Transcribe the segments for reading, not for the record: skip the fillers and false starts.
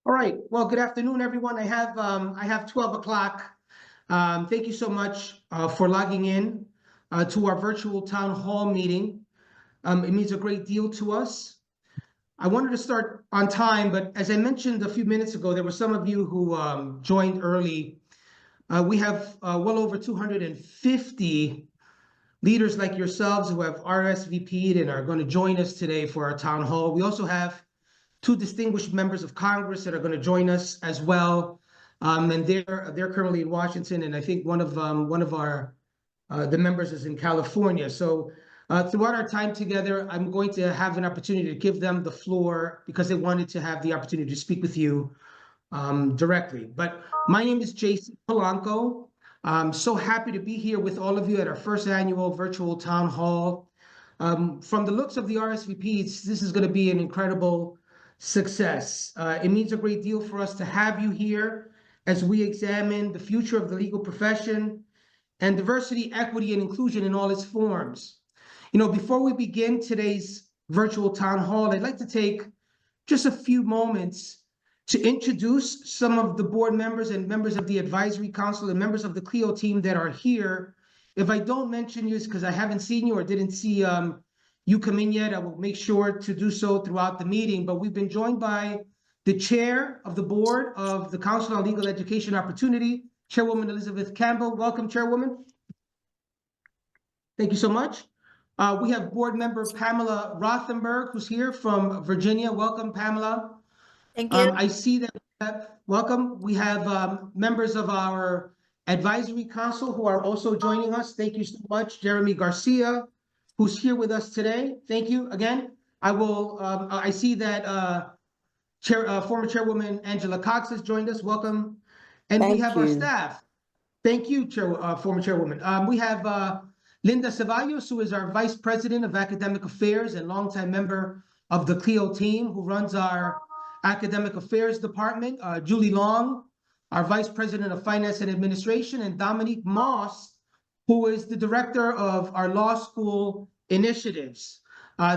All right. Well, good afternoon, everyone. I have 12 o'clock. Thank you so much for logging in to our virtual town hall meeting. It means a great deal to us. I wanted to start on time, but as I mentioned a few minutes ago, there were some of you who joined early. We have well over 250 leaders like yourselves who have RSVP'd and are going to join us today for our town hall. We also have two distinguished members of Congress that are going to join us as well, and they're currently in Washington, and I think one of our the members is in California. So throughout our time together, I'm going to have an opportunity to give them the floor because they wanted to have the opportunity to speak with you directly. But my name is Jason Polanco. I'm so happy to be here with all of you at our first annual virtual town hall. From the looks of the RSVPs, this is going to be an incredible success. It means a great deal for us to have you here as we examine the future of the legal profession and diversity, equity, and inclusion in all its forms. You know, before we begin today's virtual town hall, I'd like to take just a few moments to introduce some of the board members and members of the advisory council and members of the CLEO team that are here. If I don't mention you, it's because I haven't seen you or didn't see you come in yet. I will make sure to do so throughout the meeting, but we've been joined by the chair of the board of the Council on Legal Education Opportunity, Chairwoman Elizabeth Campbell. Welcome, Chairwoman. Thank you so much. We have board member Pamela Rothenberg, who's here from Virginia. Welcome, Pamela. Thank you. I see that, welcome. We have members of our advisory council who are also joining us. Thank you so much. Jeremy Garcia, who's here with us today. Thank you again. I see that former Chairwoman Angela Cox has joined us. Welcome. And we have our staff. Thank you, former Chairwoman. We have Linda Ceballos, who is our Vice President of Academic Affairs and longtime member of the CLEO team, who runs our Academic Affairs Department. Julie Long, our Vice President of Finance and Administration, and Dominique Moss, who is the Director of our Law School Initiatives.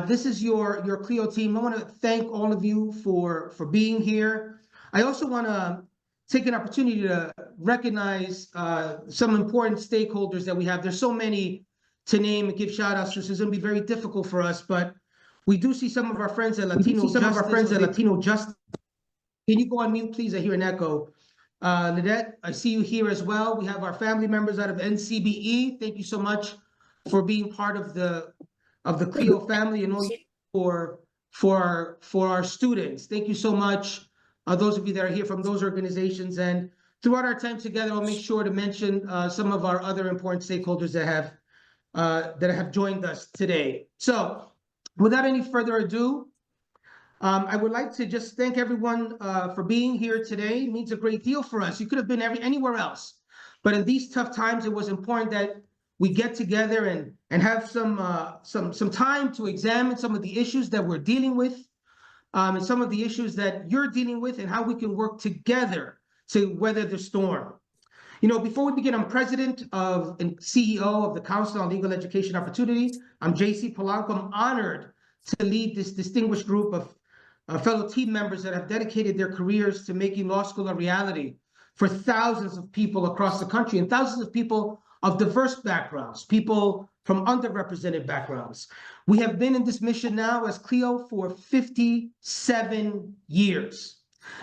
This is your CLEO team. I want to thank all of you for being here. I also want to take an opportunity to recognize some important stakeholders that we have. There's so many to name and give shout outs to, so it's going to be very difficult for us, but we do see some of our friends at Latino Justice. Can you go on mute, please? I hear an echo. Nanette, I see you here as well. We have our family members out of NCBE. Thank you so much for being part of the CLEO family and all for our students. Thank you so much. Those of you that are here from those organizations, and throughout our time together, I'll make sure to mention some of our other important stakeholders that have joined us today. So, without any further ado, I would like to just thank everyone for being here today. It means a great deal for us. You could have been anywhere else, but in these tough times, it was important that we get together and have some time to examine some of the issues that we're dealing with, and some of the issues that you're dealing with, and how we can work together to weather the storm. You know, before we begin, I'm president and CEO of the Council on Legal Education Opportunity. I'm JC Polanco. I'm honored to lead this distinguished group of fellow team members that have dedicated their careers to making law school a reality for thousands of people across the country and thousands of people of diverse backgrounds, people from underrepresented backgrounds. We have been in this mission now as CLEO for 57 years.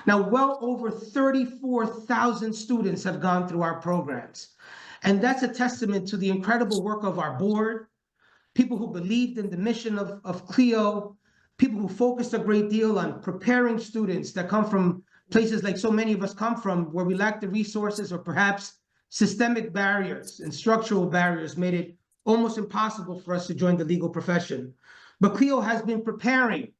Now, well over 34,000 students have gone through our programs. And that's a testament to the incredible work of our board, people who believed in the mission of CLEO, people who focused a great deal on preparing students that come from places like so many of us come from, where we lack the resources or perhaps systemic barriers and structural barriers made it almost impossible for us to join the legal profession. But CLEO has been preparing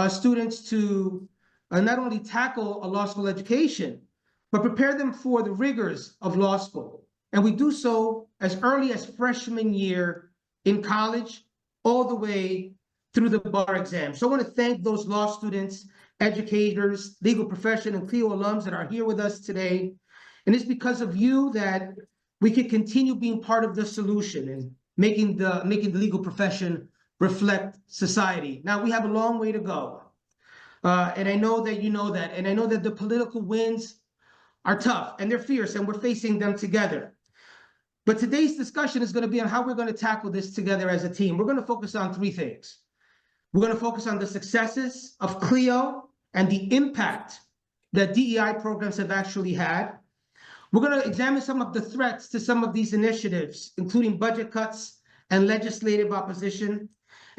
students to not only tackle a law school education, but prepare them for the rigors of law school. And we do so as early as freshman year in college, all the way through the bar exam. So I want to thank those law students, educators, legal profession, and CLEO alums that are here with us today. And it's because of you that we can continue being part of the solution and making the legal profession reflect society. Now, we have a long way to go. And I know that you know that. And I know that the political winds are tough and they're fierce and we're facing them together. But today's discussion is going to be on how we're going to tackle this together as a team. We're going to focus on three things. We're going to focus on the successes of CLEO and the impact that DEI programs have actually had. We're going to examine some of the threats to some of these initiatives, including budget cuts and legislative opposition.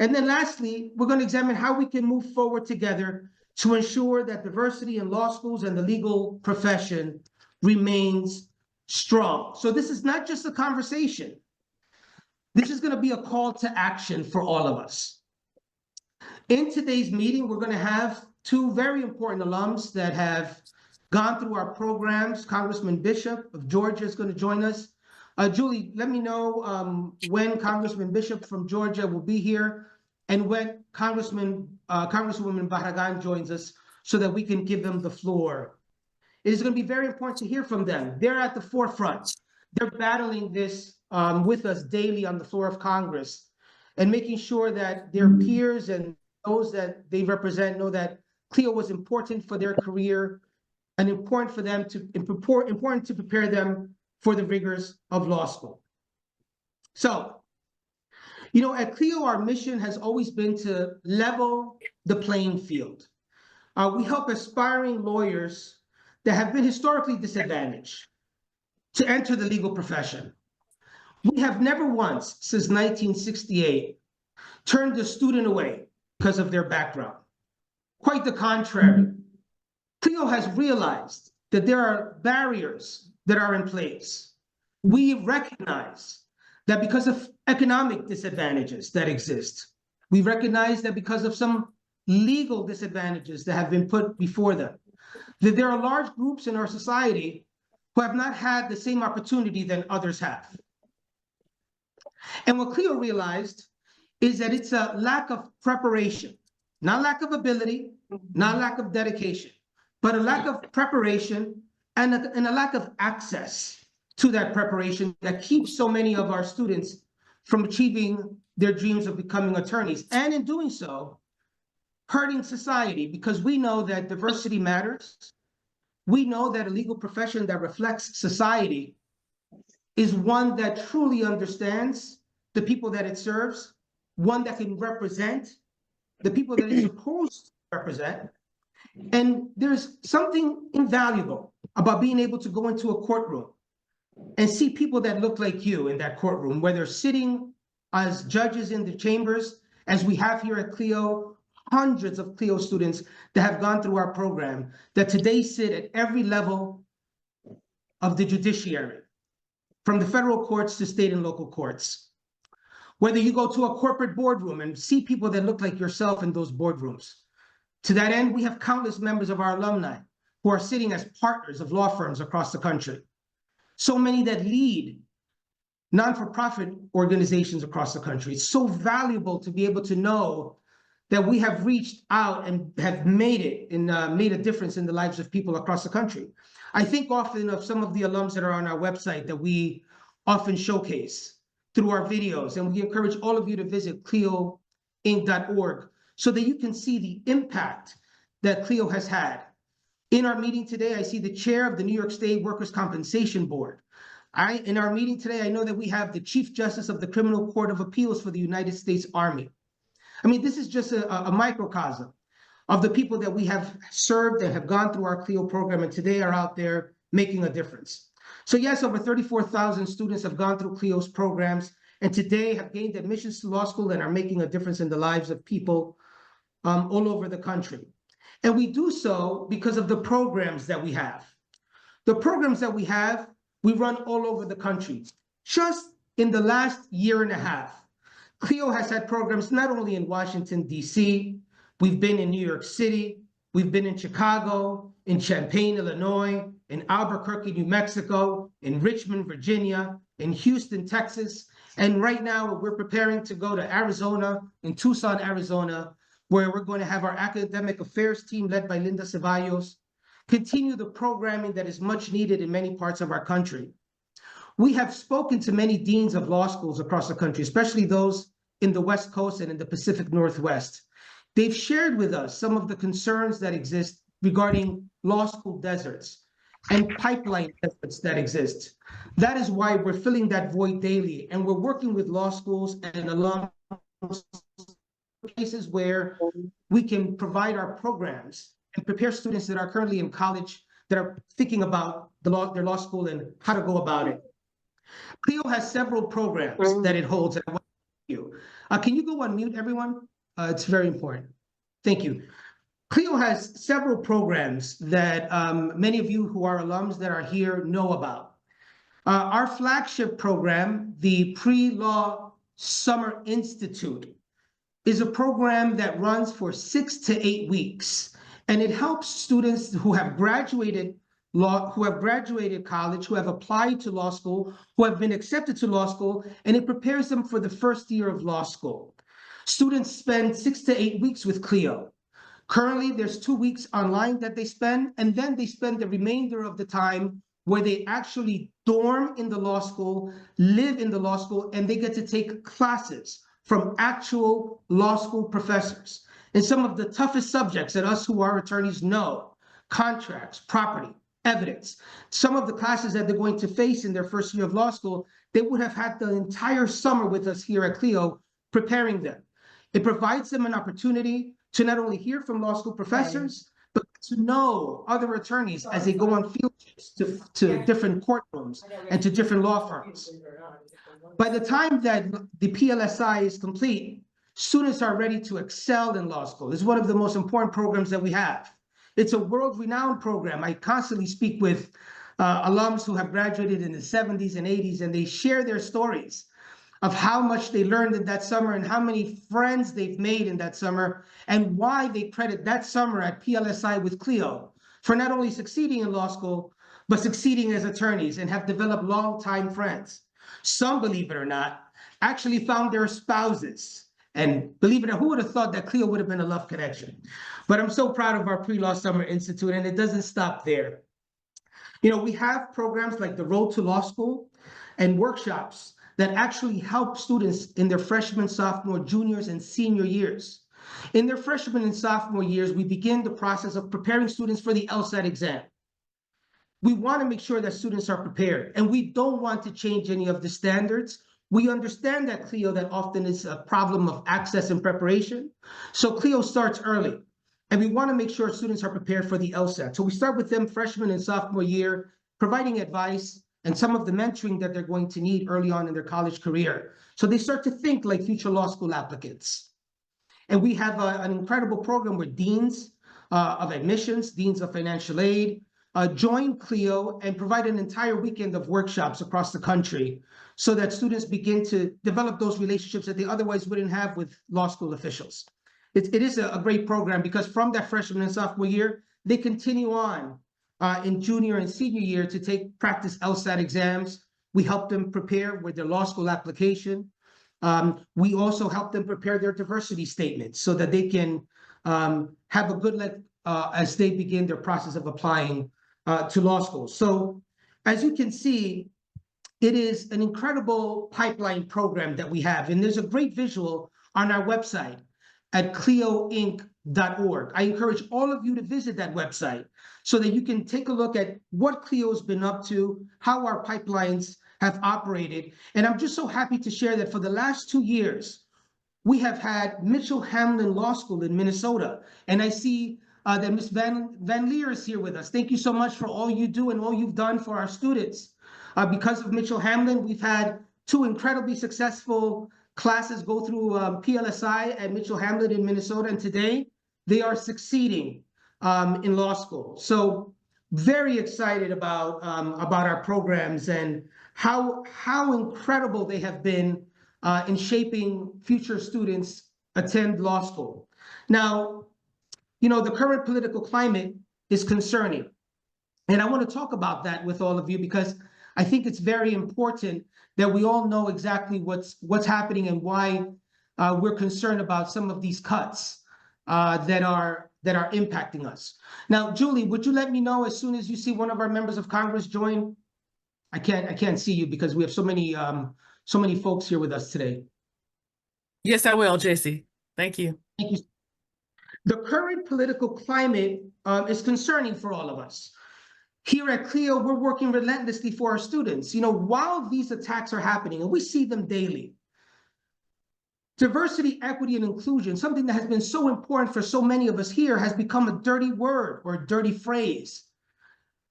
And then lastly, we're going to examine how we can move forward together to ensure that diversity in law schools and the legal profession remains strong. So this is not just a conversation. This is going to be a call to action for all of us. In today's meeting, we're going to have two very important alums that have gone through our programs. Congressman Bishop of Georgia is going to join us. Julie, let me know when Congressman Bishop from Georgia will be here and when Congresswoman Barragán joins us so that we can give them the floor. It is going to be very important to hear from them. They're at the forefront. They're battling this with us daily on the floor of Congress and making sure that their peers and those that they represent know that CLEO was important for their career and important for them to important to prepare them for the rigors of law school. So, you know, at CLEO, our mission has always been to level the playing field. We help aspiring lawyers that have been historically disadvantaged to enter the legal profession. We have never once, since 1968, turned a student away because of their background. Quite the contrary. CLEO has realized that there are barriers that are in place. We recognize that because of economic disadvantages that exist, we recognize that because of some legal disadvantages that have been put before them, that there are large groups in our society who have not had the same opportunity than others have. And what CLEO realized is that it's a lack of preparation, not lack of ability, not lack of dedication, but a lack of preparation and a lack of access to that preparation that keeps so many of our students from achieving their dreams of becoming attorneys. And in doing so, hurting society, because we know that diversity matters. We know that a legal profession that reflects society is one that truly understands the people that it serves, one that can represent the people that it's supposed to represent. And there's something invaluable about being able to go into a courtroom and see people that look like you in that courtroom, where they're sitting as judges in the chambers, as we have here at CLEO, hundreds of CLEO students that have gone through our program that today sit at every level of the judiciary, from the federal courts to state and local courts. Whether you go to a corporate boardroom and see people that look like yourself in those boardrooms. To that end, we have countless members of our alumni who are sitting as partners of law firms across the country. So many that lead non-for-profit organizations across the country. It's so valuable to be able to know that we have reached out and have made it and made a difference in the lives of people across the country. I think often of some of the alums that are on our website that we often showcase through our videos, and we encourage all of you to visit CLEOinc.org so that you can see the impact that CLEO has had. In our meeting today, I see the chair of the New York State Workers' Compensation Board. In our meeting today, I know that we have the Chief Justice of the Criminal Court of Appeals for the United States Army. I mean, this is just a microcosm of the people that we have served and have gone through our CLEO program and today are out there making a difference. So yes, over 34,000 students have gone through CLEO's programs and today have gained admissions to law school and are making a difference in the lives of people all over the country. And we do so because of the programs that we have. The programs that we have, we run all over the country. Just in the last year and a half, CLEO has had programs not only in Washington, D.C., we've been in New York City, we've been in Chicago, in Champaign, Illinois, in Albuquerque, New Mexico, in Richmond, Virginia, in Houston, Texas, and right now we're preparing to go to Arizona, in Tucson, Arizona, where we're going to have our academic affairs team led by Linda Ceballos continue the programming that is much needed in many parts of our country. We have spoken to many deans of law schools across the country, especially those in the West Coast and in the Pacific Northwest. They've shared with us some of the concerns that exist regarding law school deserts and pipeline deserts that exist. That is why we're filling that void daily, and we're working with law schools and alums, cases where we can provide our programs and prepare students that are currently in college that are thinking about their law school and how to go about it. CLEO has several programs that it holds. Can you go on mute, everyone? It's very important. Thank you. CLEO has several programs that many of you who are alums that are here know about. Our flagship program, the Pre-Law Summer Institute, is a program that runs for 6 to 8 weeks, and it helps students who have graduated college, who have applied to law school, who have been accepted to law school, and it prepares them for the first year of law school. Students spend 6 to 8 weeks with CLEO. Currently, there's 2 weeks online that they spend, and then they spend the remainder of the time where they actually dorm in the law school, live in the law school, and they get to take classes from actual law school professors. And some of the toughest subjects that us who are attorneys know: contracts, property, evidence. Some of the classes that they're going to face in their first year of law school, they would have had the entire summer with us here at CLEO preparing them. It provides them an opportunity to not only hear from law school professors, but to know other attorneys as they go on field trips to different courtrooms and to different law firms. By the time that the PLSI is complete, students are ready to excel in law school. It's one of the most important programs that we have. It's a world-renowned program. I constantly speak with alums who have graduated in the 70s and 80s, and they share their stories of how much they learned in that summer and how many friends they've made in that summer, and why they credit that summer at PLSI with CLEO for not only succeeding in law school, but succeeding as attorneys and have developed longtime friends. Some, believe it or not, actually found their spouses. And believe it or not, who would have thought that CLEO would have been a love connection? But I'm so proud of our Pre-Law Summer Institute, and it doesn't stop there. You know, we have programs like the Road to Law School and workshops that actually help students in their freshman, sophomore, juniors, and senior years. In their freshman and sophomore years, we begin the process of preparing students for the LSAT exam. We want to make sure that students are prepared, and we don't want to change any of the standards. We understand that CLEO, that often is a problem of access and preparation. So CLEO starts early, and we want to make sure students are prepared for the LSAT. So we start with them freshman and sophomore year, providing advice and some of the mentoring that they're going to need early on in their college career. So they start to think like future law school applicants. And we have an incredible program where deans of admissions, deans of financial aid, join CLEO and provide an entire weekend of workshops across the country so that students begin to develop those relationships that they otherwise wouldn't have with law school officials. It is a great program because from that freshman and sophomore year, they continue on in junior and senior year to take practice LSAT exams. We help them prepare with their law school application. We also help them prepare their diversity statements so that they can have a good life as they begin their process of applying to law school. So as you can see, it is an incredible pipeline program that we have. And there's a great visual on our website at CLEOinc.org. I encourage all of you to visit that website so that you can take a look at what CLEO's been up to, how our pipelines have operated. And I'm just so happy to share that for the last 2 years, we have had Mitchell Hamlin Law School in Minnesota. And I see that Ms. Van Leer is here with us. Thank you so much for all you do and all you've done for our students. Because of Mitchell Hamlin, we've had 2 incredibly successful classes go through PLSI at Mitchell Hamlin in Minnesota, and today they are succeeding in law school. So very excited about our programs and how incredible they have been in shaping future students attend law school. Now, you know, the current political climate is concerning, and I want to talk about that with all of you because I think it's very important that we all know exactly what's happening and why we're concerned about some of these cuts that are impacting us. Now, Julie, would you let me know as soon as you see one of our members of Congress join? I can't see you because we have so many folks here with us today. Yes, I will, JC. Thank you. Thank you. The current political climate is concerning for all of us. Here at CLEO, we're working relentlessly for our students. You know, while these attacks are happening, and we see them daily, diversity, equity, and inclusion, something that has been so important for so many of us here, has become a dirty word or a dirty phrase.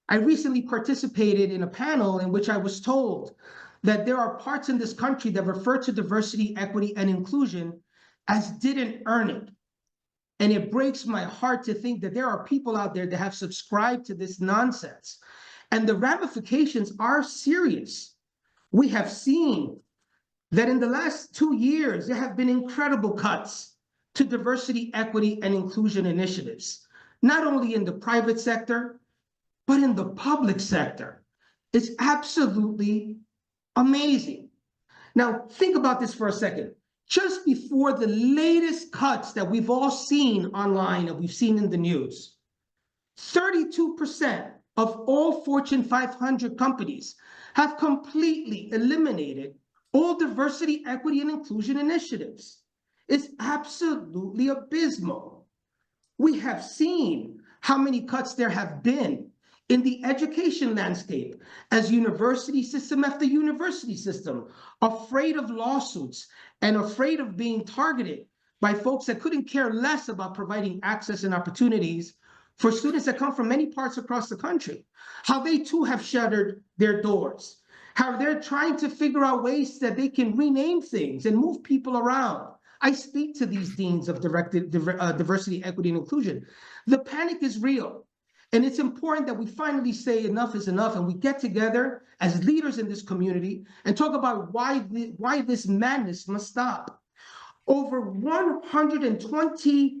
I recently participated in a panel in which I was told that there are parts in this country that refer to diversity, equity, and inclusion as didn't earn it. And it breaks my heart to think that there are people out there that have subscribed to this nonsense. And the ramifications are serious. We have seen that in the last 2 years, there have been incredible cuts to diversity, equity, and inclusion initiatives, not only in the private sector, but in the public sector. It's absolutely amazing. Now, think about this for a second. Just before the latest cuts that we've all seen online and we've seen in the news, 32% of all Fortune 500 companies have completely eliminated all diversity, equity, and inclusion initiatives. It's absolutely abysmal. We have seen how many cuts there have been in the education landscape as university system after university system, afraid of lawsuits and afraid of being targeted by folks that couldn't care less about providing access and opportunities for students that come from many parts across the country, how they too have shuttered their doors, how they're trying to figure out ways that they can rename things and move people around. I speak to these deans of diversity, equity, and inclusion. The panic is real. And it's important that we finally say enough is enough and we get together as leaders in this community and talk about why this madness must stop. Over $120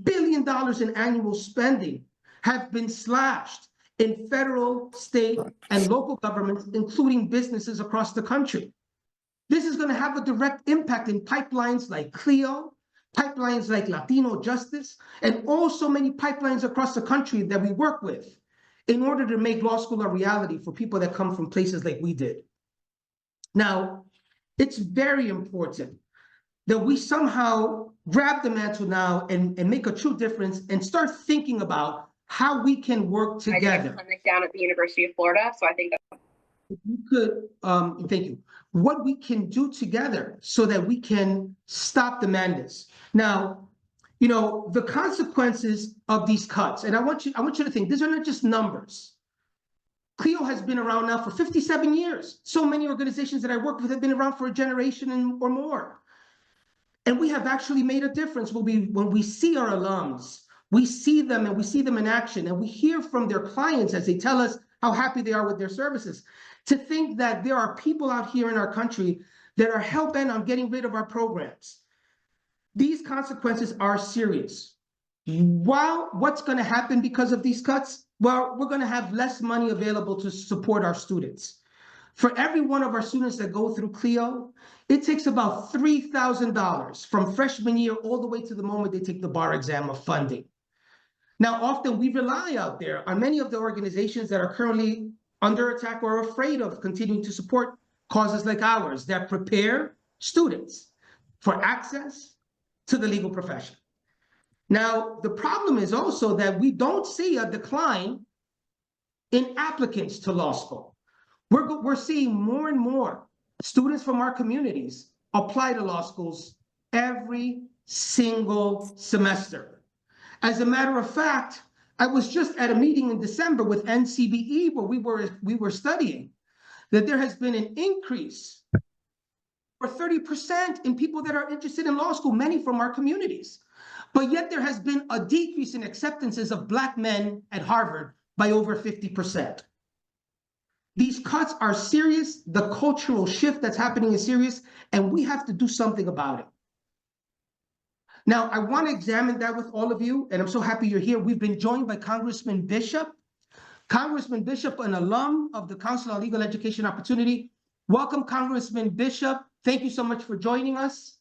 billion in annual spending have been slashed in federal, state, and local governments, including businesses across the country. This is going to have a direct impact in pipelines like CLEO, pipelines like Latino Justice, and also many pipelines across the country that we work with in order to make law school a reality for people that come from places like we did. Now, it's very important that we somehow grab the mantle now and make a true difference and start thinking about how we can work together. I did a clinic down at the University of Florida, so I think that if you could, thank you, what we can do together so that we can stop the madness. Now, you know, the consequences of these cuts, and I want you to think, these are not just numbers. CLEO has been around now for 57 years. So many organizations that I work with have been around for a generation or more. And we have actually made a difference when we see our alums, we see them and we see them in action, and we hear from their clients as they tell us how happy they are with their services. To think that there are people out here in our country that are hell-bent on getting rid of our programs. These consequences are serious. What's going to happen because of these cuts? Well, we're going to have less money available to support our students. For every one of our students that go through CLEO, it takes about $3,000 from freshman year all the way to the moment they take the bar exam of funding. Now, often we rely out there on many of the organizations that are currently under attack or afraid of continuing to support causes like ours that prepare students for access to the legal profession. Now, the problem is also that we don't see a decline in applicants to law school. We're seeing more and more students from our communities apply to law schools every single semester. As a matter of fact, I was just at a meeting in December with NCBE where we were studying that there has been an increase for 30% in people that are interested in law school, many from our communities. But yet there has been a decrease in acceptances of Black men at Harvard by over 50%. These cuts are serious. The cultural shift that's happening is serious, and we have to do something about it. Now, I want to examine that with all of you, and I'm so happy you're here. We've been joined by Congressman Bishop. Congressman Bishop, an alum of the Council on Legal Education Opportunity. Welcome, Congressman Bishop. Thank you so much for joining us.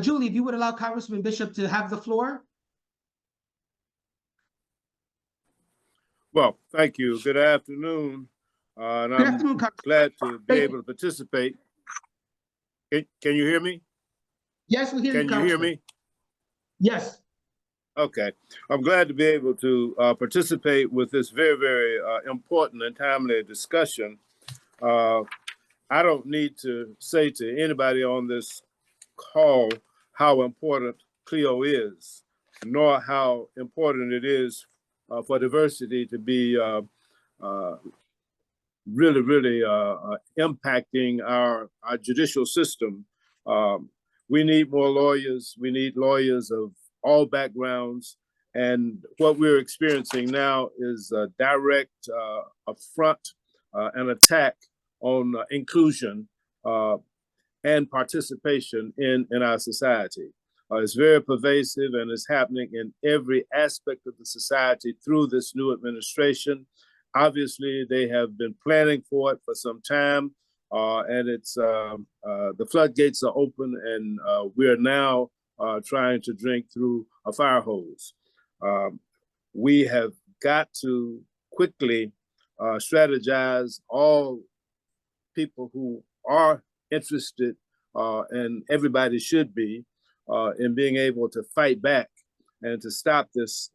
Julie, if you would allow Congressman Bishop to have the floor. Well, thank you. Good afternoon. And Good I'm afternoon, glad to be able to participate. Can you hear me? Yes, we hear you, Can you hear Congressman. me? Yes. Okay. I'm glad to be able to participate with this very, very important and timely discussion. I don't need to say to anybody on this call how important CLEO is, nor how important it is for diversity to be really, really impacting our judicial system. We need more lawyers. We need lawyers of all backgrounds. And what we're experiencing now is a direct affront, an attack on inclusion and participation in our society. It's very pervasive and it's happening in every aspect of the society through this new administration. Obviously, they have been planning for it for some time, and it's the floodgates are open, and we are now trying to drink through a fire hose. We have got to quickly strategize all people who are interested, and everybody should be, in being able to fight back and to stop this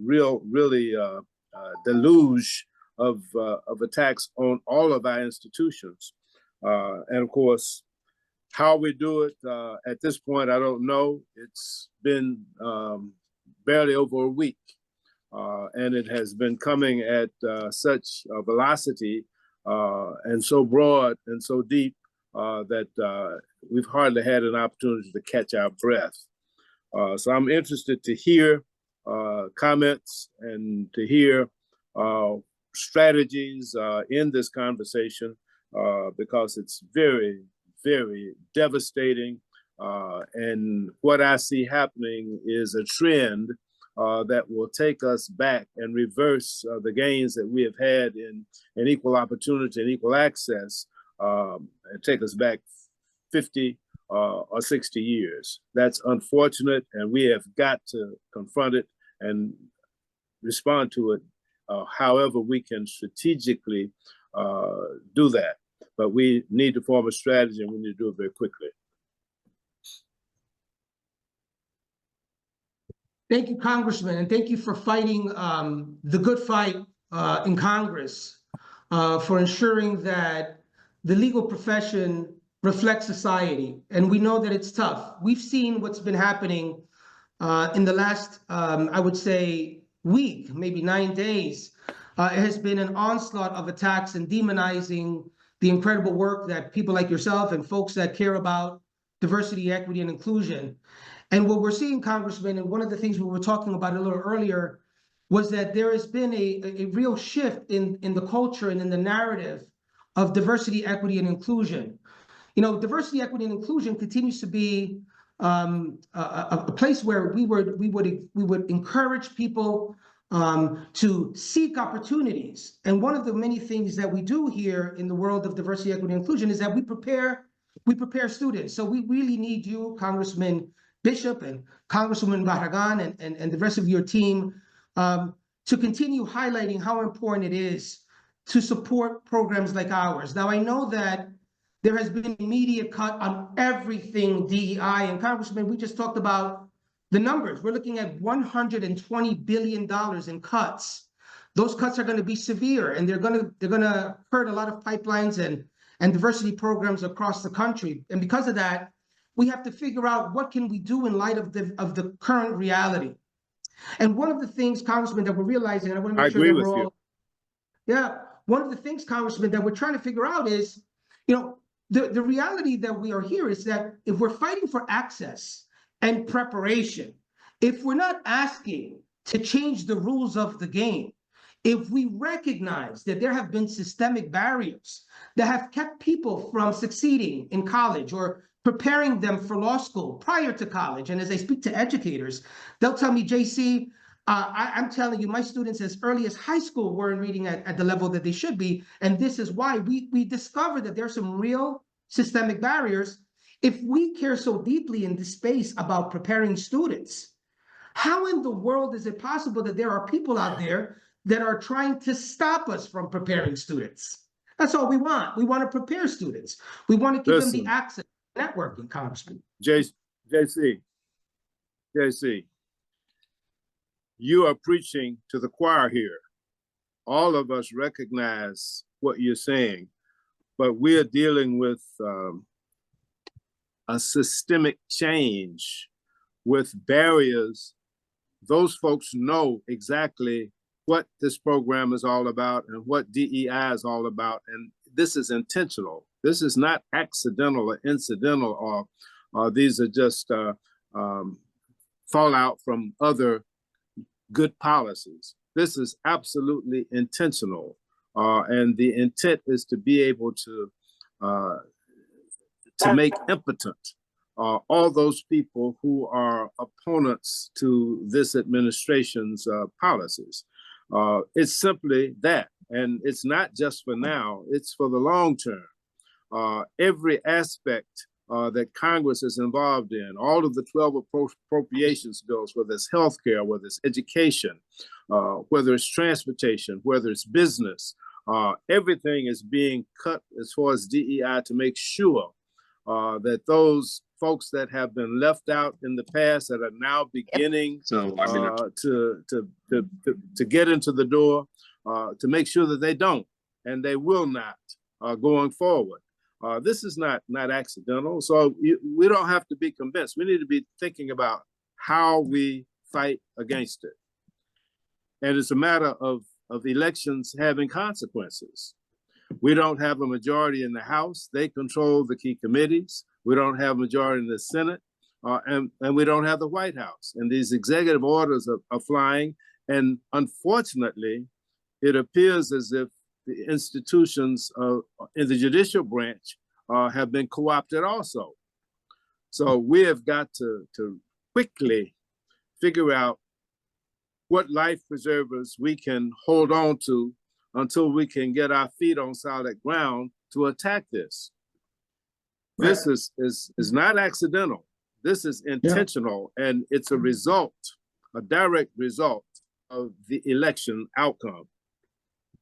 really deluge of attacks on all of our institutions. And of course, how we do it at this point, I don't know. It's been barely over a week, and it has been coming at such a velocity and so broad and so deep that we've hardly had an opportunity to catch our breath. So I'm interested to hear comments and to hear strategies in this conversation because it's very, very devastating. And what I see happening is a trend that will take us back and reverse the gains that we have had in equal opportunity and equal access, and take us back 50 or 60 years. That's unfortunate, and we have got to confront it and respond to it however we can strategically do that. But we need to form a strategy, and we need to do it very quickly. Thank you, Congressman, and thank you for fighting the good fight in Congress for ensuring that the legal profession reflects society. And we know that it's tough. We've seen what's been happening in the last, I would say, week, maybe 9 days. It has been an onslaught of attacks and demonizing the incredible work that people like yourself and folks that care about diversity, equity, and inclusion. And what we're seeing, Congressman, and one of the things we were talking about a little earlier, was that there has been a real shift in the culture and in the narrative of diversity, equity, and inclusion. You know, diversity, equity, and inclusion continues to be a place where we would encourage people to seek opportunities. And one of the many things that we do here in the world of diversity, equity, and inclusion is that we prepare students. So we really need you, Congressman Bishop and Congresswoman Barragán and the rest of your team to continue highlighting how important it is to support programs like ours. Now, I know that there has been immediate cut on everything DEI, and Congressman, we just talked about the numbers. We're looking at $120 billion in cuts. Those cuts are going to be severe, and they're going to hurt a lot of pipelines and diversity programs across the country. And because of that, we have to figure out what can we do in light of the current reality. And one of the things, Congressman, that we're realizing, and I want to make sure that we're all, yeah, one of the things, Congressman, that we're trying to figure out is, you know, the reality that we are here is that if we're fighting for access and preparation, if we're not asking to change the rules of the game, if we recognize that there have been systemic barriers that have kept people from succeeding in college or preparing them for law school prior to college, and as I speak to educators, they'll tell me, JC, I'm telling you, my students as early as high school weren't reading at the level that they should be, and this is why we discovered that there's some real systemic barriers. If we care so deeply in this space about preparing students, how in the world is it possible that there are people out there that are trying to stop us from preparing students? That's all we want. We want to prepare students. We want to give them the access to networking, Congressman. JC, you are preaching to the choir here. All of us recognize what you're saying, but we're dealing with a systemic change with barriers. Those folks know exactly what this program is all about and what DEI is all about. And this is intentional. This is not accidental or incidental, or these are just fallout from other good policies. This is absolutely intentional. And the intent is to be able to make impotent all those people who are opponents to this administration's policies. It's simply that. And it's not just for now, it's for the long term. Every aspect that Congress is involved in, all of the 12 appropriations bills, whether it's healthcare, whether it's education, whether it's transportation, whether it's business, everything is being cut as far as DEI to make sure that those folks that have been left out in the past that are now beginning to get into the door, to make sure that they don't and they will not going forward. This is not accidental, so we don't have to be convinced. We need to be thinking about how we fight against it. And it's a matter of elections having consequences. We don't have a majority in the House. They control the key committees. We don't have a majority in the Senate, and we don't have the White House. And these executive orders are flying. And unfortunately, it appears as if the institutions in the judicial branch have been co-opted also. So we have got to quickly figure out what life preservers we can hold on to until we can get our feet on solid ground to attack this. Right. This is not accidental. This is intentional, and it's a result, a direct result of the election outcome.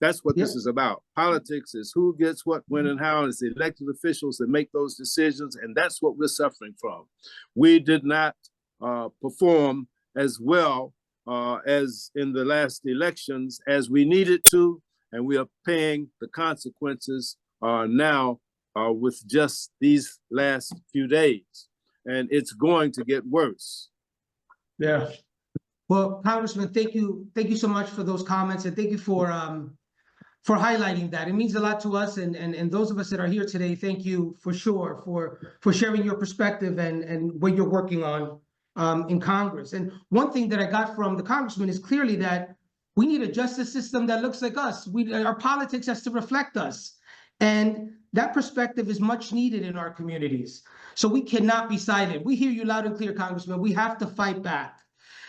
That's what this is about. Politics is who gets what, when, and how, and it's the elected officials that make those decisions, and that's what we're suffering from. We did not perform as well as in the last elections as we needed to, and we are paying the consequences now with just these last few days, and it's going to get worse. Yeah. Well, Congressman, thank you so much for those comments, and thank you for highlighting that. It means a lot to us, and those of us that are here today, thank you for sure for sharing your perspective and what you're working on in Congress. And one thing that I got from the Congressman is clearly that we need a justice system that looks like us. Our politics has to reflect us. And that perspective is much needed in our communities. So we cannot be silent. We hear you loud and clear, Congressman. We have to fight back.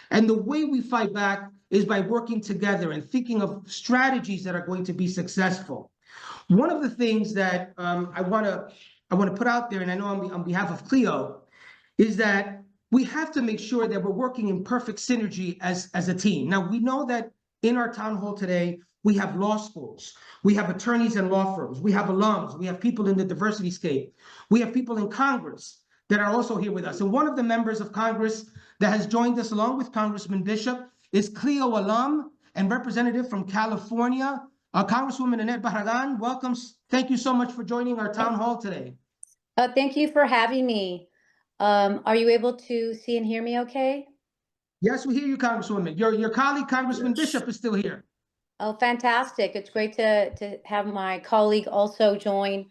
And the way we fight back is by working together and thinking of strategies that are going to be successful. One of the things that I want to put out there, and I know on behalf of CLEO, is that we have to make sure that we're working in perfect synergy as a team. Now, we know that in our town hall today, we have law schools, we have attorneys and law firms, we have alums, we have people in the diversity scape, we have people in Congress that are also here with us. And one of the members of Congress that has joined us along with Congressman Bishop is CLEO alum and representative from California, Congresswoman Nanette Barragán. Welcome. Thank you so much for joining our town hall today. Thank you for having me. Are you able to see and hear me okay? Yes, we hear you, Congresswoman. Your colleague, Congressman Bishop, is still here. Oh, fantastic. It's great to have my colleague also join.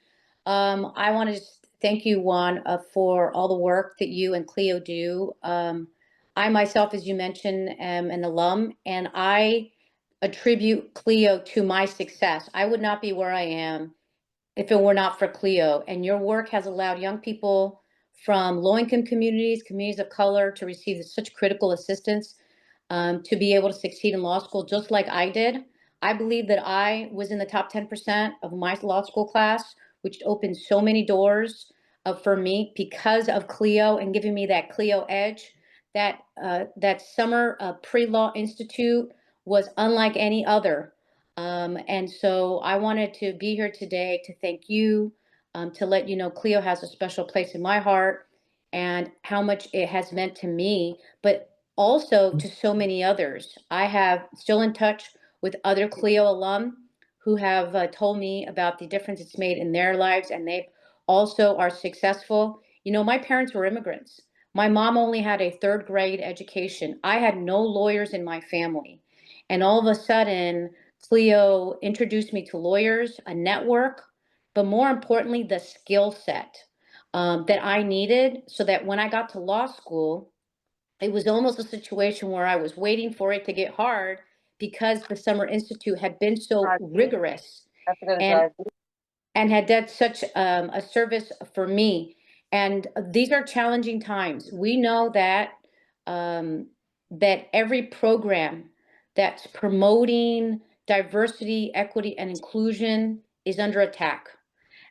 I want to thank you, Juan, for all the work that you and CLEO do. I myself, as you mentioned, am an alum, and I attribute CLEO to my success. I would not be where I am if it were not for CLEO. And your work has allowed young people from low-income communities, communities of color, to receive such critical assistance, to be able to succeed in law school, just like I did. I believe that I was in the top 10% of my law school class, which opened so many doors for me because of CLEO and giving me that CLEO edge. That summer pre-law institute was unlike any other. And so I wanted to be here today to thank you, to let you know CLEO has a special place in my heart and how much it has meant to me. But also to so many others. I have still in touch with other CLEO alum who have told me about the difference it's made in their lives, and they also are successful. You know, my parents were immigrants. My mom only had a third grade education. I had no lawyers in my family. And all of a sudden, CLEO introduced me to lawyers, a network, but more importantly, the skill set that I needed so that when I got to law school, it was almost a situation where I was waiting for it to get hard because the Summer Institute had been so rigorous and had done such a service for me. And these are challenging times. We know that that every program that's promoting diversity, equity, and inclusion is under attack.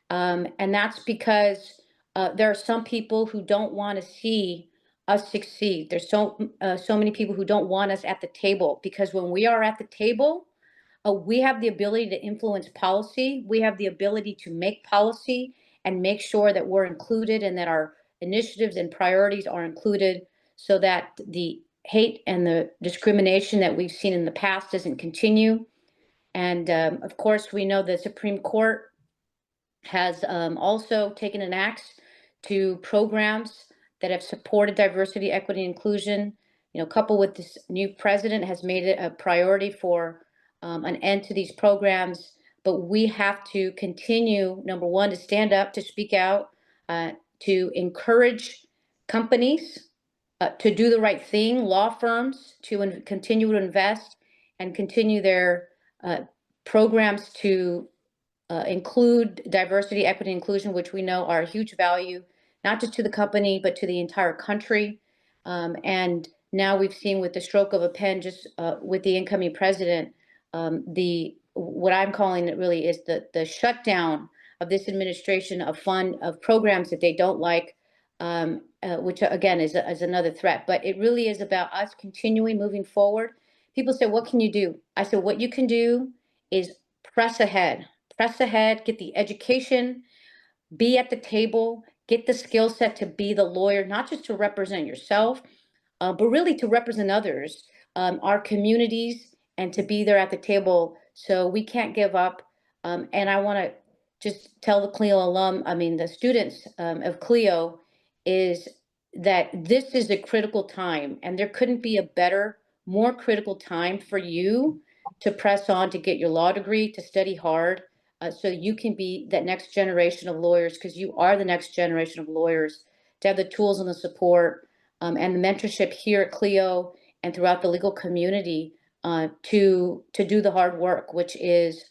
And that's because there are some people who don't want to see us succeed. There's so many people who don't want us at the table, because when we are at the table, we have the ability to influence policy. We have the ability to make policy and make sure that we're included and that our initiatives and priorities are included, so that the hate and the discrimination that we've seen in the past doesn't continue. And of course, we know the Supreme Court has also taken an axe to programs that have supported diversity, equity, and inclusion. You know, coupled with this new president, has made it a priority for an end to these programs. But we have to continue, number one, to stand up, to speak out, to encourage companies to do the right thing, law firms to continue to invest and continue their programs to include diversity, equity, inclusion, which we know are a huge value, not just to the company, but to the entire country. And now we've seen with the stroke of a pen, just with the incoming president, what I'm calling it really is the shutdown of this administration of programs that they don't like, which again is another threat. But it really is about us continuing moving forward. People say, what can you do? I said, what you can do is press ahead, get the education, be at the table, get the skill set to be the lawyer, not just to represent yourself, but really to represent others, our communities, and to be there at the table. So we can't give up. And I want to just tell the CLEO alum, the students of CLEO, is that this is a critical time, and there couldn't be a better, more critical time for you to press on, to get your law degree, to study hard, so you can be that next generation of lawyers, because you are the next generation of lawyers, to have the tools and the support and the mentorship here at CLEO and throughout the legal community to do the hard work, which is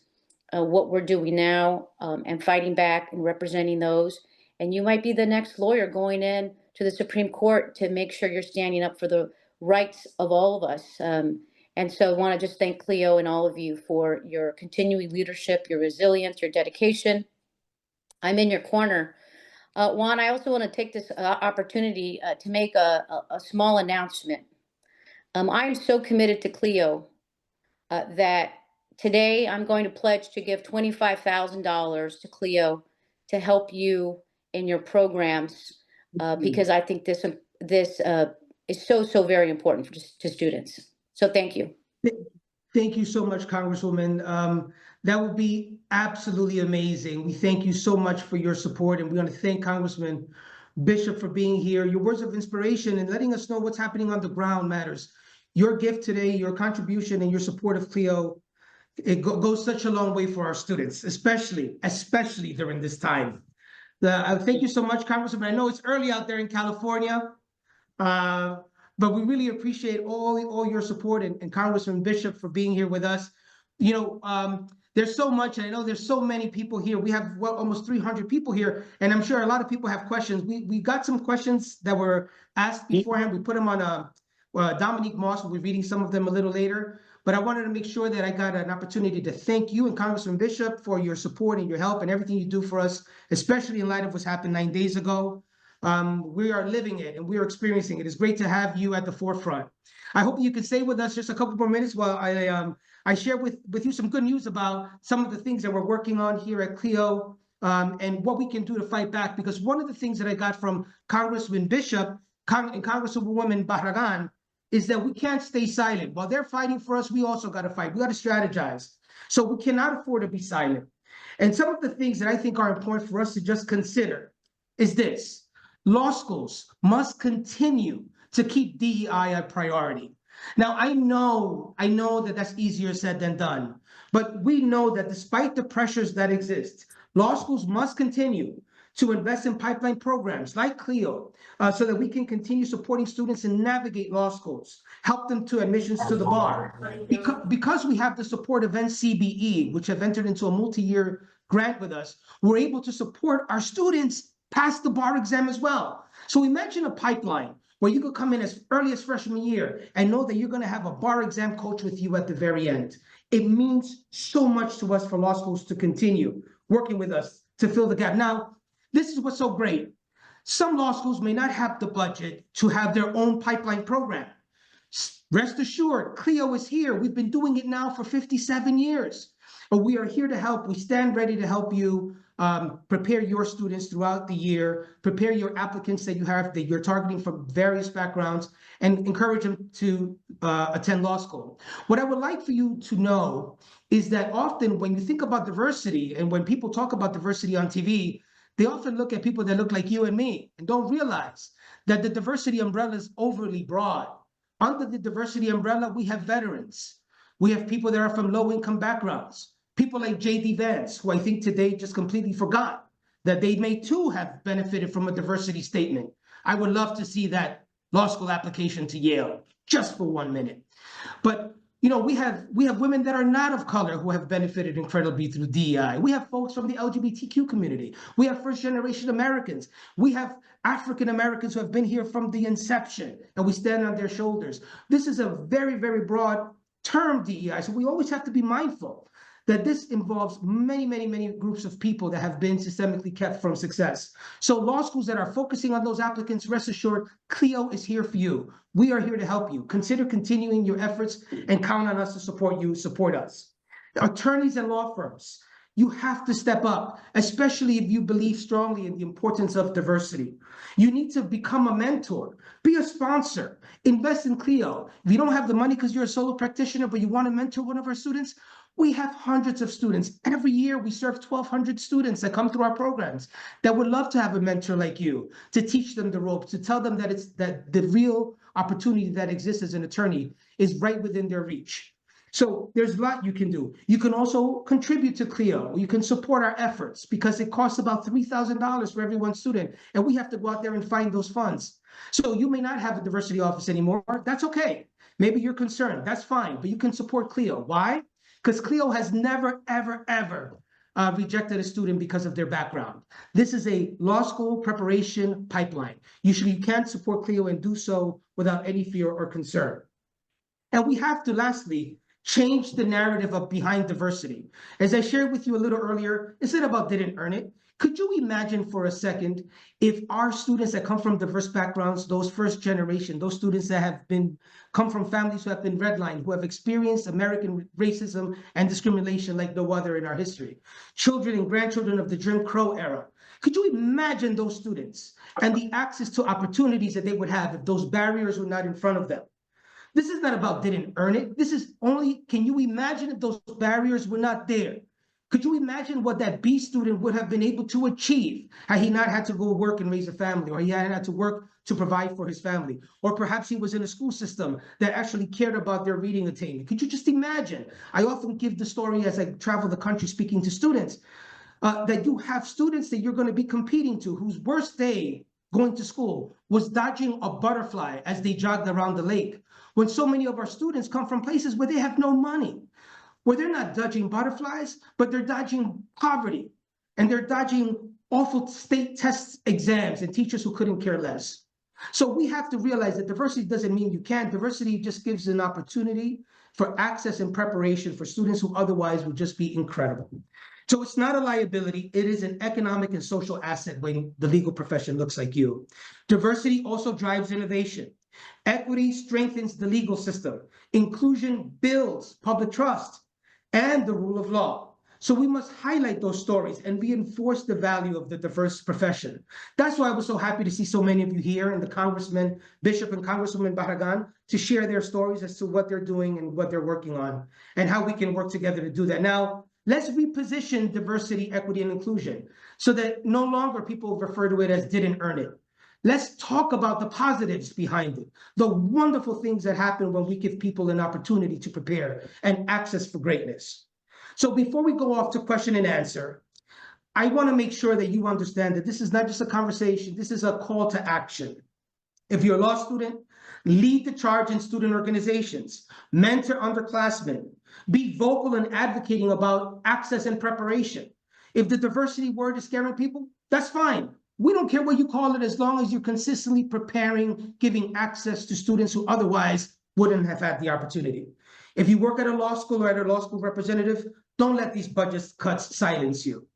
what we're doing now, and fighting back and representing those. And you might be the next lawyer going in to the Supreme Court to make sure you're standing up for the rights of all of us. And so I want to just thank CLEO and all of you for your continuing leadership, your resilience, your dedication. I'm in your corner. Juan, I also want to take this opportunity to make a small announcement. I'm so committed to CLEO that today I'm going to pledge to give $25,000 to CLEO to help you in your programs, because I think this is so very important to students. So thank you. Thank you so much, Congresswoman. That would be absolutely amazing. We thank you so much for your support, and we want to thank Congressman Bishop for being here. Your words of inspiration and letting us know what's happening on the ground matters. Your gift today, your contribution, and your support of CLEO, it goes such a long way for our students, especially during this time. Thank you so much, Congressman. I know it's early out there in California, but we really appreciate all your support, and Congressman Bishop for being here with us. You know, there's so much, and I know there's so many people here. We have almost 300 people here, and I'm sure a lot of people have questions. We got some questions that were asked beforehand. We put them on Dominique Moss will be reading some of them a little later. But I wanted to make sure that I got an opportunity to thank you and Congressman Bishop for your support and your help and everything you do for us, especially in light of what's happened 9 days ago. We are living it and we are experiencing it. It's great to have you at the forefront. I hope you can stay with us just a couple more minutes while I share with you some good news about some of the things that we're working on here at CLEO, and what we can do to fight back. Because one of the things that I got from Congressman Bishop and Congresswoman Barragán is that we can't stay silent. While they're fighting for us, we also got to fight. We got to strategize. So we cannot afford to be silent. And some of the things that I think are important for us to just consider is this: law schools must continue to keep DEI a priority. Now, I know that that's easier said than done, but we know that despite the pressures that exist, law schools must continue to invest in pipeline programs like CLEO, so that we can continue supporting students and navigate law schools, help them to admissions to the bar. Because we have the support of NCBE, which have entered into a multi-year grant with us, we're able to support our students pass the bar exam as well. So imagine a pipeline where you could come in as early as freshman year and know that you're going to have a bar exam coach with you at the very end. It means so much to us for law schools to continue working with us to fill the gap. Now, this is what's so great. Some law schools may not have the budget to have their own pipeline program. Rest assured, CLEO is here. We've been doing it now for 57 years. But we are here to help. We stand ready to help you prepare your students throughout the year, prepare your applicants that you're targeting from various backgrounds, and encourage them to attend law school. What I would like for you to know is that often when you think about diversity, and when people talk about diversity on TV, they often look at people that look like you and me and don't realize that the diversity umbrella is overly broad. Under the diversity umbrella, we have veterans. We have people that are from low-income backgrounds. People like J.D. Vance, who I think today just completely forgot that they may too have benefited from a diversity statement. I would love to see that law school application to Yale just for 1 minute. But you know, we have women that are not of color who have benefited incredibly through DEI. We have folks from the LGBTQ community. We have first-generation Americans. We have African Americans who have been here from the inception, and we stand on their shoulders. This is a very, very broad term, DEI, so we always have to be mindful that this involves many, many, many groups of people that have been systemically kept from success. So law schools that are focusing on those applicants, rest assured, CLEO is here for you. We are here to help you. Consider continuing your efforts and count on us to support you, support us. Attorneys and law firms, you have to step up, especially if you believe strongly in the importance of diversity. You need to become a mentor, be a sponsor, invest in CLEO. If you don't have the money because you're a solo practitioner, but you want to mentor one of our students, we have hundreds of students. Every year, we serve 1,200 students that come through our programs that would love to have a mentor like you, to teach them the ropes, to tell them that the real opportunity that exists as an attorney is right within their reach. So there's a lot you can do. You can also contribute to CLEO. You can support our efforts because it costs about $3,000 for every one student, and we have to go out there and find those funds. So you may not have a diversity office anymore. That's okay. Maybe you're concerned. That's fine, but you can support CLEO. Why? Because CLEO has never, ever, ever rejected a student because of their background. This is a law school preparation pipeline. You can't support CLEO and do so without any fear or concern. And we have to, lastly, change the narrative of behind diversity. As I shared with you a little earlier, it's not about didn't earn it. Could you imagine for a second if our students that come from diverse backgrounds, those first generation, those students that have come from families who have been redlined, who have experienced American racism and discrimination like no other in our history, children and grandchildren of the Jim Crow era, could you imagine those students and the access to opportunities that they would have if those barriers were not in front of them? This is not about didn't earn it. This is only, can you imagine if those barriers were not there? Could you imagine what that B student would have been able to achieve had he not had to go work and raise a family, or he hadn't had to work to provide for his family, or perhaps he was in a school system that actually cared about their reading attainment? Could you just imagine? I often give the story as I travel the country speaking to students, that you have students that you're going to be competing to whose worst day going to school was dodging a butterfly as they jogged around the lake, when so many of our students come from places where they have no money, where they're not dodging butterflies, but they're dodging poverty, and they're dodging awful state test exams and teachers who couldn't care less. So we have to realize that diversity doesn't mean you can't. Diversity just gives an opportunity for access and preparation for students who otherwise would just be incredible. So it's not a liability. It is an economic and social asset when the legal profession looks like you. Diversity also drives innovation. Equity strengthens the legal system. Inclusion builds public trust and the rule of law. So we must highlight those stories and reinforce the value of the diverse profession. That's why I was so happy to see so many of you here, and the Congressman, Bishop and Congresswoman Barragán, to share their stories as to what they're doing and what they're working on and how we can work together to do that. Now, let's reposition diversity, equity, and inclusion so that no longer people refer to it as didn't earn it. Let's talk about the positives behind it, the wonderful things that happen when we give people an opportunity to prepare and access for greatness. So before we go off to question and answer, I want to make sure that you understand that this is not just a conversation, this is a call to action. If you're a law student, lead the charge in student organizations, mentor underclassmen, be vocal in advocating about access and preparation. If the diversity word is scaring people, that's fine. We don't care what you call it as long as you're consistently preparing, giving access to students who otherwise wouldn't have had the opportunity. If you work at a law school or at a law school representative, don't let these budget cuts silence you.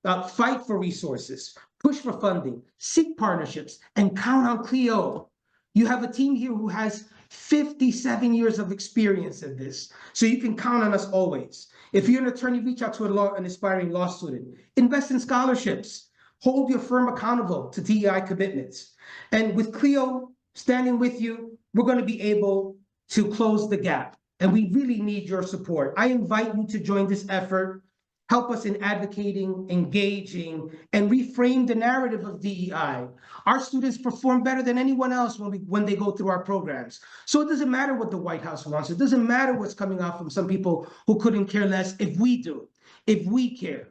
Fight for resources, push for funding, seek partnerships, and count on CLEO. You have a team here who has 57 years of experience in this, so you can count on us always. If you're an attorney, reach out to an aspiring law student. Invest in scholarships. Hold your firm accountable to DEI commitments. And with CLEO standing with you, we're going to be able to close the gap. And we really need your support. I invite you to join this effort. Help us in advocating, engaging, and reframe the narrative of DEI. Our students perform better than anyone else when they go through our programs. So it doesn't matter what the White House wants. It doesn't matter what's coming out from some people who couldn't care less if we do, if we care.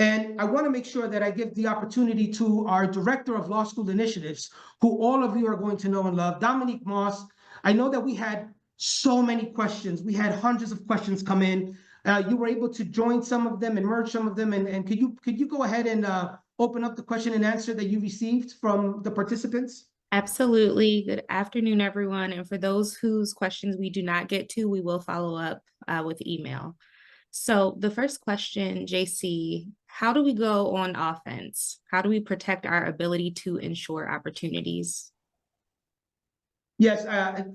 And I want to make sure that I give the opportunity to our Director of Law School Initiatives, who all of you are going to know and love, Dominique Moss. I know that we had so many questions. We had hundreds of questions come in. You were able to join some of them and merge some of them. And could you go ahead and open up the question and answer that you received from the participants? Absolutely. Good afternoon, everyone. And for those whose questions we do not get to, we will follow up with email. So the first question, JC, how do we go on offense? How do we protect our ability to ensure opportunities? Yes,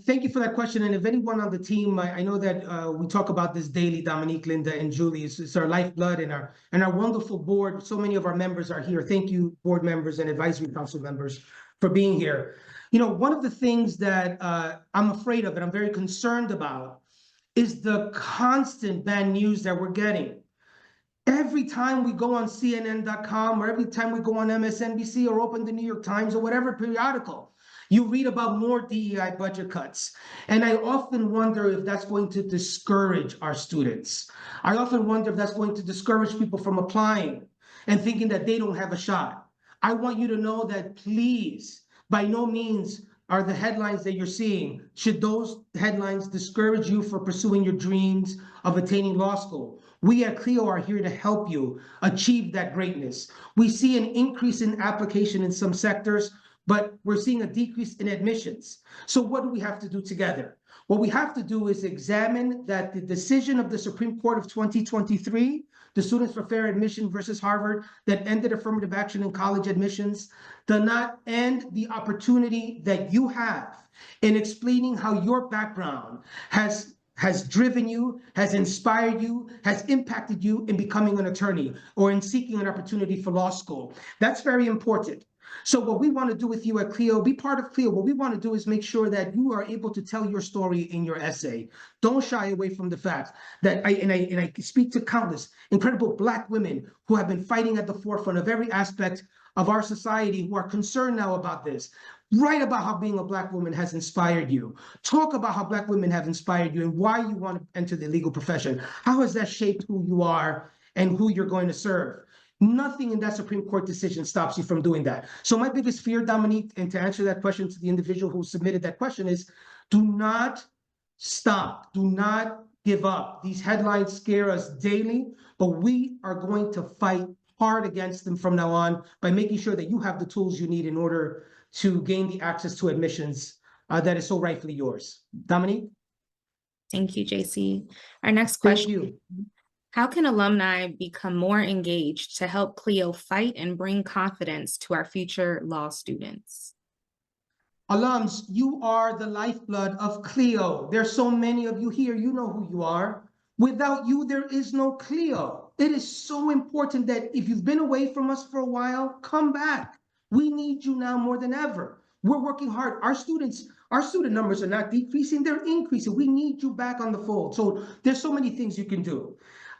thank you for that question. And if anyone on the team, I know that we talk about this daily, Dominique, Linda, and Julie. It's our lifeblood and our wonderful board. So many of our members are here. Thank you, board members and advisory council members, for being here. You know, one of the things that I'm afraid of and I'm very concerned about is the constant bad news that we're getting. Every time we go on CNN.com or every time we go on MSNBC or open the New York Times or whatever periodical, you read about more DEI budget cuts. And I often wonder if that's going to discourage our students. I often wonder if that's going to discourage people from applying and thinking that they don't have a shot. I want you to know that, please, by no means are the headlines that you're seeing, should those headlines discourage you for pursuing your dreams of attaining law school. We at CLEO are here to help you achieve that greatness. We see an increase in application in some sectors, but we're seeing a decrease in admissions. So what do we have to do together? What we have to do is examine that the decision of the Supreme Court of 2023, the Students for Fair Admission versus Harvard, that ended affirmative action in college admissions, does not end the opportunity that you have in explaining how your background has driven you, has inspired you, has impacted you in becoming an attorney or in seeking an opportunity for law school. That's very important. So what we want to do with you at CLEO, be part of CLEO, what we want to do is make sure that you are able to tell your story in your essay. Don't shy away from the fact that I speak to countless incredible Black women who have been fighting at the forefront of every aspect of our society, who are concerned now about this. Write about how being a Black woman has inspired you. Talk about how Black women have inspired you and why you want to enter the legal profession. How has that shaped who you are and who you're going to serve? Nothing in that Supreme Court decision stops you from doing that. So my biggest fear, Dominique, and to answer that question to the individual who submitted that question is, do not stop. Do not give up. These headlines scare us daily, but we are going to fight hard against them from now on by making sure that you have the tools you need in order to gain the access to admissions that is so rightfully yours. Dominique? Thank you, JC. Our next Thank question. you. How can alumni become more engaged to help CLEO fight and bring confidence to our future law students? Alums, you are the lifeblood of CLEO. There's so many of you here, you know who you are. Without you, there is no CLEO. It is so important that if you've been away from us for a while, come back. We need you now more than ever. We're working hard. Our student numbers are not decreasing, they're increasing. We need you back on the fold. So there's so many things you can do.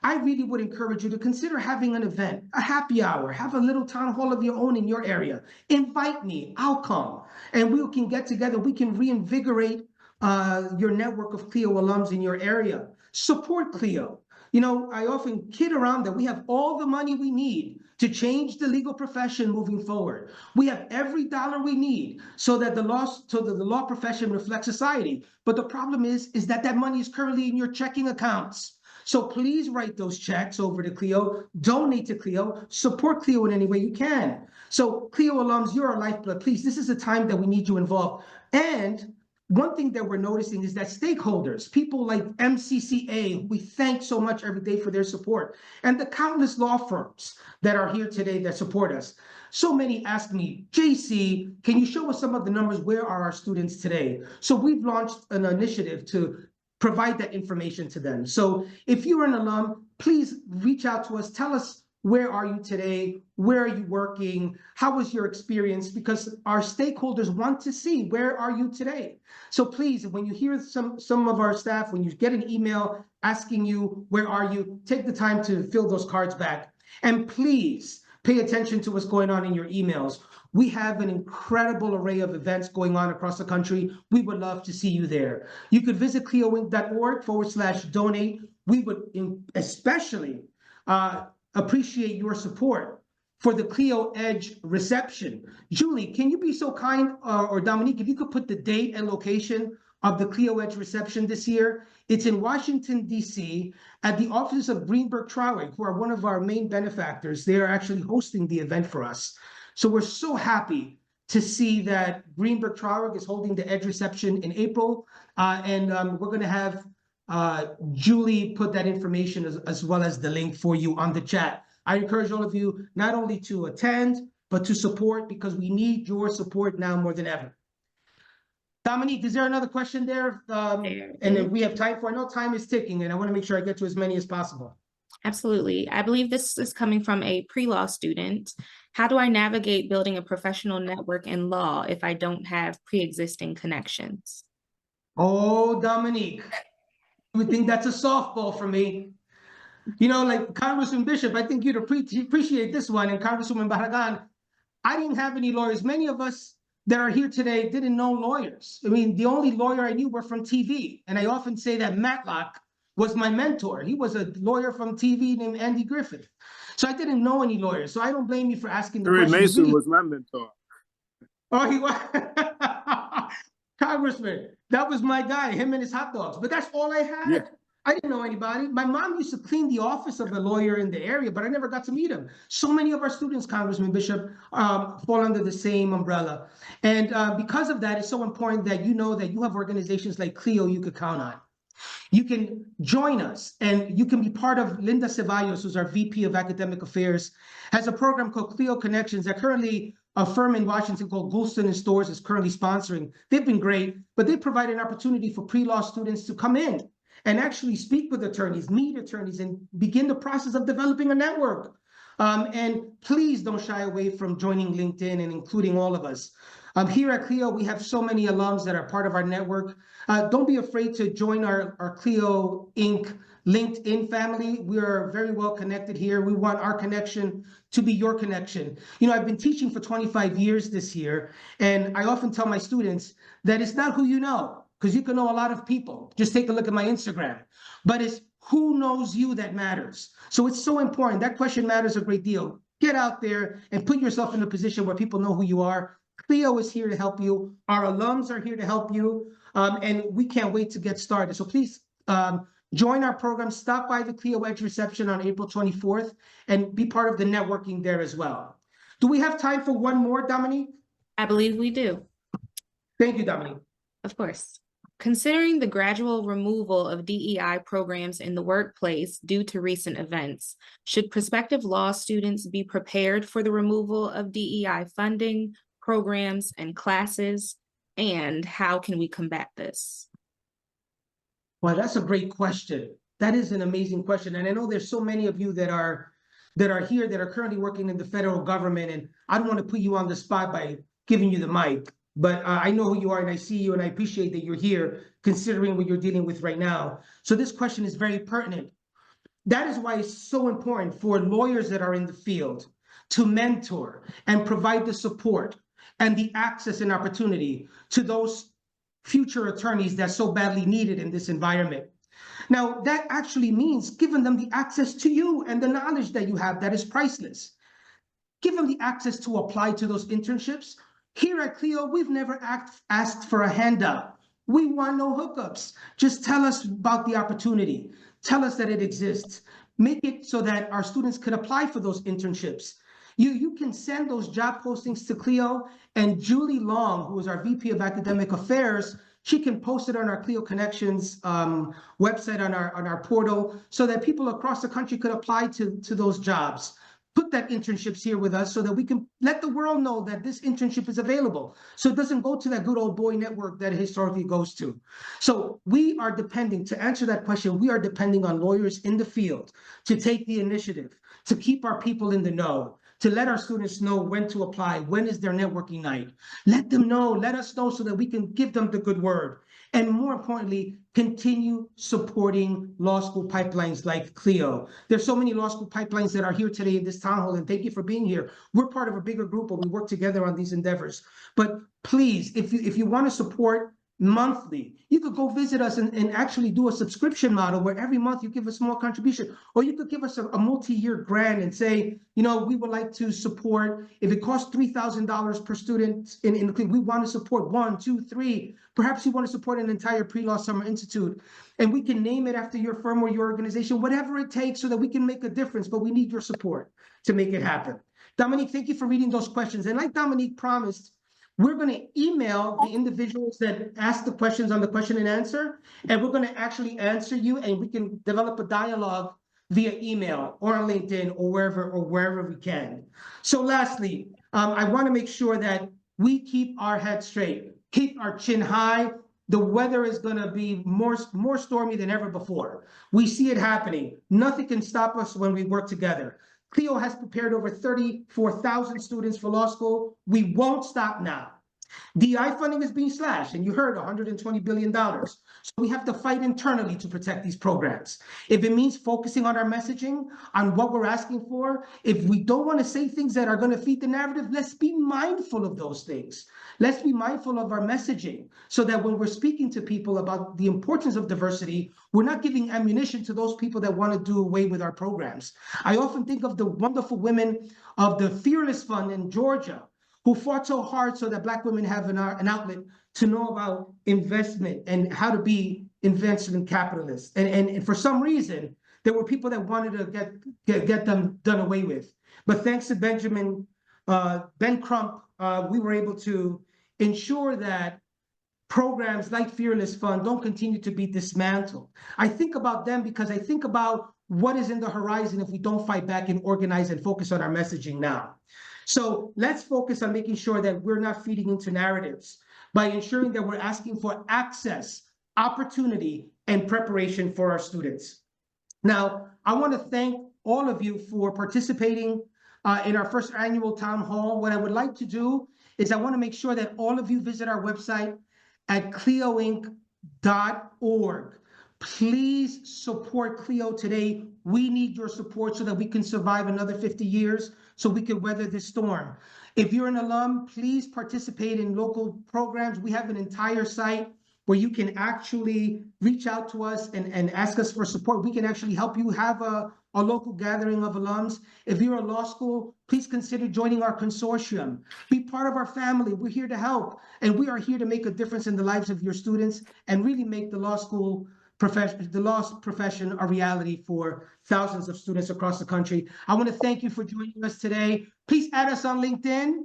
I really would encourage you to consider having an event, a happy hour, have a little town hall of your own in your area. Invite me, I'll come. And we can get together, we can reinvigorate your network of CLEO alums in your area. Support CLEO. You know, I often kid around that we have all the money we need to change the legal profession moving forward. We have every dollar we need so that the law profession reflects society. But the problem is that that money is currently in your checking accounts. So please write those checks over to CLEO, donate to CLEO, support CLEO in any way you can. So CLEO alums, you're our lifeblood. Please, this is a time that we need you involved. And one thing that we're noticing is that stakeholders, people like MCCA, we thank so much every day for their support, and the countless law firms that are here today that support us. So many ask me, JC, can you show us some of the numbers? Where are our students today? So we've launched an initiative to provide that information to them. So if you're an alum, please reach out to us. Tell us, where are you today? Where are you working? How was your experience? Because our stakeholders want to see, where are you today? So please, when you hear some of our staff, when you get an email asking you, where are you? Take the time to fill those cards back. And please pay attention to what's going on in your emails. We have an incredible array of events going on across the country. We would love to see you there. You could visit cleoinc.org/donate. We would especially appreciate your support for the CLEO Edge reception. Julie, can you be so kind, or Dominique, if you could put the date and location of the CLEO Edge reception this year? It's in Washington, D.C. at the office of Greenberg Traurig, who are one of our main benefactors. They are actually hosting the event for us. So we're so happy to see that Greenberg Traurig is holding the Edge reception in April. And we're going to have Julie put that information as well as the link for you on the chat. I encourage all of you not only to attend, but to support, because we need your support now more than ever. Dominique, is there another question there? And if we have time for, I know time is ticking and I want to make sure I get to as many as possible. Absolutely. I believe this is coming from a pre-law student. How do I navigate building a professional network in law if I don't have pre-existing connections? Oh, Dominique, you would think that's a softball for me. You know, like Congressman Bishop, I think you'd appreciate this one, and Congresswoman Barragán. I didn't have any lawyers. Many of us that are here today didn't know lawyers. I mean, the only lawyer I knew were from TV. And I often say that Matlock was my mentor. He was a lawyer from TV named Andy Griffith. So I didn't know any lawyers. So I don't blame you for asking the Harry question. Mason Really... was my mentor. Oh, he was. Congressman, that was my guy, him and his hot dogs. But that's all I had. Yeah. I didn't know anybody. My mom used to clean the office of a lawyer in the area, but I never got to meet him. So many of our students, Congressman Bishop, fall under the same umbrella. And because of that, it's so important that you know that you have organizations like CLEO you could count on. You can join us, and you can be part of. Linda Ceballos, who's our VP of Academic Affairs, has a program called CLEO Connections that currently a firm in Washington called Goulston & Stores is currently sponsoring. They've been great, but they provide an opportunity for pre-law students to come in and actually speak with attorneys, meet attorneys, and begin the process of developing a network. And please don't shy away from joining LinkedIn and including all of us. Here at CLEO, we have so many alums that are part of our network. Don't be afraid to join our CLEO Inc. LinkedIn family. We are very well connected here. We want our connection to be your connection. You know, I've been teaching for 25 years this year, and I often tell my students that it's not who you know, because you can know a lot of people. Just take a look at my Instagram. But it's who knows you that matters. So it's so important. That question matters a great deal. Get out there and put yourself in a position where people know who you are. CLEO is here to help you. Our alums are here to help you. And we can't wait to get started. So please join our program. Stop by the CLEO Edge reception on April 24th and be part of the networking there as well. Do we have time for one more, Dominique? I believe we do. Thank you, Dominique. Of course. Considering the gradual removal of DEI programs in the workplace due to recent events, should prospective law students be prepared for the removal of DEI funding, programs, and classes? And how can we combat this? Well, that's a great question. That is an amazing question. And I know there's so many of you that are here that are currently working in the federal government. And I don't want to put you on the spot by giving you the mic, but I know who you are and I see you and I appreciate that you're here considering what you're dealing with right now. So this question is very pertinent. That is why it's so important for lawyers that are in the field to mentor and provide the support and the access and opportunity to those future attorneys that's so badly needed in this environment. Now, that actually means giving them the access to you and the knowledge that you have that is priceless. Give them the access to apply to those internships. Here at CLEO, we've never asked for a handout. We want no hookups. Just tell us about the opportunity. Tell us that it exists. Make it so that our students could apply for those internships. You can send those job postings to CLEO, and Julie Long, who is our VP of Academic Affairs, she can post it on our CLEO Connections website on our portal so that people across the country could apply to those jobs. Put that internships here with us so that we can let the world know that this internship is available. So it doesn't go to that good old boy network that it historically goes to. So we are depending, to answer that question, we are depending on lawyers in the field to take the initiative, to keep our people in the know, to let our students know when to apply, when is their networking night. Let them know, let us know so that we can give them the good word. And more importantly, continue supporting law school pipelines like CLEO. There's so many law school pipelines that are here today in this town hall, and thank you for being here. We're part of a bigger group, but we work together on these endeavors. But please, if you want to support monthly, you could go visit us and actually do a subscription model where every month you give a small contribution, or you could give us a multi-year grant and say, you know, we would like to support, if it costs $3,000 per student in the clinic, we want to support 1, 2, 3, perhaps you want to support an entire pre-law summer institute, and we can name it after your firm or your organization, whatever it takes so that we can make a difference, but we need your support to make it happen. Dominique, thank you for reading those questions. And like Dominique promised, we're going to email the individuals that asked the questions on the question and answer, and we're going to actually answer you, and we can develop a dialogue via email or on LinkedIn or wherever we can. So lastly, I want to make sure that we keep our head straight, keep our chin high. The weather is going to be more stormy than ever before. We see it happening. Nothing can stop us when we work together. CLEO has prepared over 34,000 students for law school. We won't stop now. DI funding is being slashed, and you heard $120 billion. So we have to fight internally to protect these programs. If it means focusing on our messaging, on what we're asking for, if we don't want to say things that are going to feed the narrative, let's be mindful of those things. Let's be mindful of our messaging so that when we're speaking to people about the importance of diversity, we're not giving ammunition to those people that want to do away with our programs. I often think of the wonderful women of the Fearless Fund in Georgia, who fought so hard so that Black women have an outlet to know about investment and how to be investment capitalists. And for some reason, there were people that wanted to get them done away with. But thanks to Ben Crump, we were able to ensure that programs like Fearless Fund don't continue to be dismantled. I think about them because I think about what is in the horizon if we don't fight back and organize and focus on our messaging now. So let's focus on making sure that we're not feeding into narratives by ensuring that we're asking for access, opportunity, and preparation for our students. Now, I want to thank all of you for participating in our first annual town hall. What I would like to do is I want to make sure that all of you visit our website at cleoinc.org. Please support CLEO today. We need your support so that we can survive another 50 years, so we can weather this storm. If you're an alum, please participate in local programs. We have an entire site where you can actually reach out to us and ask us for support. We can actually help you have a local gathering of alums. If you're a law school, please consider joining our consortium. Be part of our family. We're here to help, and we are here to make a difference in the lives of your students and really make the law profession a reality for thousands of students across the country. I want to thank you for joining us today. Please add us on LinkedIn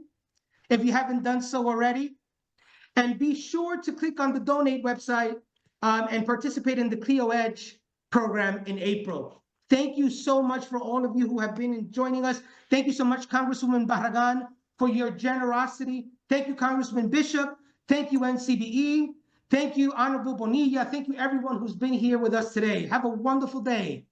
if you haven't done so already. And be sure to click on the donate website and participate in the CLEO Edge program in April. Thank you so much for all of you who have been joining us. Thank you so much, Congresswoman Barragán, for your generosity. Thank you, Congressman Bishop. Thank you, NCBE. Thank you, Honorable Bonilla. Thank you, everyone who's been here with us today. Have a wonderful day.